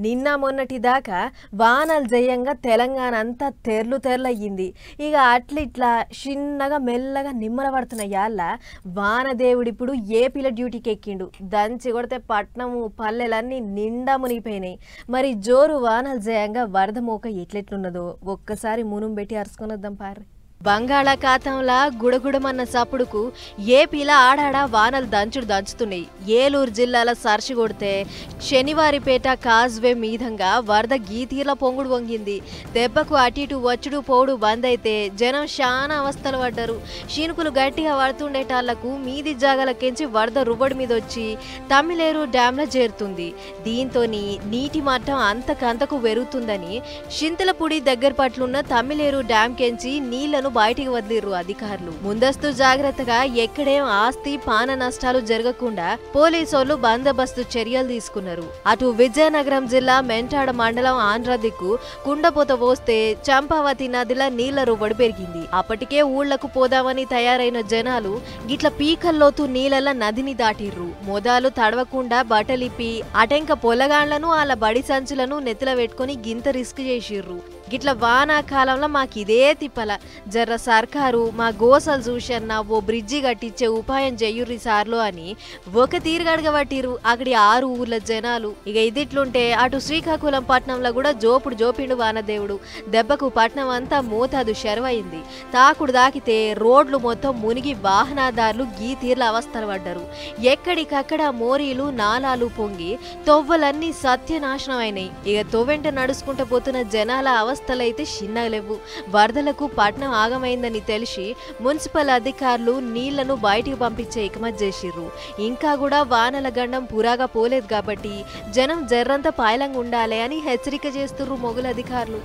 నిన్న మొన్నటి దాకా వానలు జయంగా తెలంగాణ అంతా తెర్లయ్యింది. ఇక అట్లిట్లా చిన్నగా మెల్లగా నిమ్మల పడుతున్న యాళ్ళ వానదేవుడు ఇప్పుడు ఏపీల డ్యూటీకి ఎక్కిండు. దంచి కొడితే పట్నము పల్లెలన్నీ నిండా మునిగిపోయినాయి. మరి జోరు వానలు జయంగా వరద మోక ఎట్లెట్లున్నదో ఒక్కసారి మునుం పెట్టి అరుచుకొనొద్దాం పార్రి. బంగాళాఖాతంలా గుడగుడమన్న సప్పుడుకు ఏపీల ఆడాడ వానలు దంచుతున్నాయి. ఏలూరు జిల్లాల సర్చి కొడితే శనివారిపేట కాజ్వే మీదంగా వరద గీతీర్ల పొంగుడు వంగింది. దెబ్బకు అటు ఇటు వచ్చుడు పోడు బంద్ అయితే జనం శానా అవస్థలు పడ్డారు. శినుకులు గట్టిగా పడుతుండేటాళ్లకు మీది జాగలకెంచి వరద రువ్వడి మీద వచ్చి తమ్మిలేరు డ్యాంల చేరుతుంది. దీంతో నీటి మట్టం అంతకంతకు పెరుగుతుందని చింతలపూడి దగ్గర పట్లున్న తమ్మిలేరు డ్యాం కెంచి నీళ్లను బయటికి వదిలిరు అధికారులు. ముందస్తు జాగ్రత్తగా ఎక్కడేం ఆస్తి పాన నష్టాలు జరగకుండా పోలీసోళ్లు బందోబస్తు చర్యలు తీసుకున్నారు. అటు విజయనగరం జిల్లా మెంటాడ మండలం ఆంధ్ర దిక్కు కుండపోత పోస్తే చంపావతి నదిలో నీళ్ల రువ్వడి పెరిగింది. అప్పటికే ఊళ్లకు పోదామని తయారైన జనాలు గిట్ల పీకల్లోతు నీళ్ల నదిని దాటిర్రు. మొదలు తడవకుండా బట్టలిప్పి అటెంక పొలగాండ్లను వాళ్ళ బడి సంచులను నెత్తిల పెట్టుకుని గింత రిస్క్ చేసిర్రు. గిట్ల వానాకాలంలో మాకిదే తిప్పల. జర్ర సర్కారు మా గోసలు చూసన్న ఓ బ్రిడ్జి కట్టించే ఉపాయం చెయ్యుర్రి సార్లు అని ఒక తీరుగడగబట్టిరు అక్కడి 6 ఊర్ల జనాలు. ఇక ఇదిట్లుంటే అటు శ్రీకాకుళం పట్నంలో కూడా జోపిండు వానదేవుడు. దెబ్బకు పట్నం అంతా మోతాదు శరవైంది. తాకుడు దాకితే రోడ్లు మొత్తం మునిగి వాహనదారులు గీ తీర్ల అవస్థలు పడ్డారు. ఎక్కడికక్కడ మోరీలు నాలాలు పొంగి తొవ్వలన్నీ సత్యనాశనం అయినాయి. ఇక తొవ్వెంట నడుచుకుంటూ పోతున్న జనాల అవస్థలైతే చిన్నలేవు. వరదలకు పట్నం ఆగమైందని తెలిసి మున్సిపల్ అధికారులు నీళ్లను బయటికి పంపించే ఇకమత్ చేసిర్రు. ఇంకా కూడా వానల గండం పురాగా పోలేదు కాబట్టి జనం జర్రంతా పాయలంగా ఉండాలి అని హెచ్చరిక చేస్తుర్రు మొగుల అధికారులు.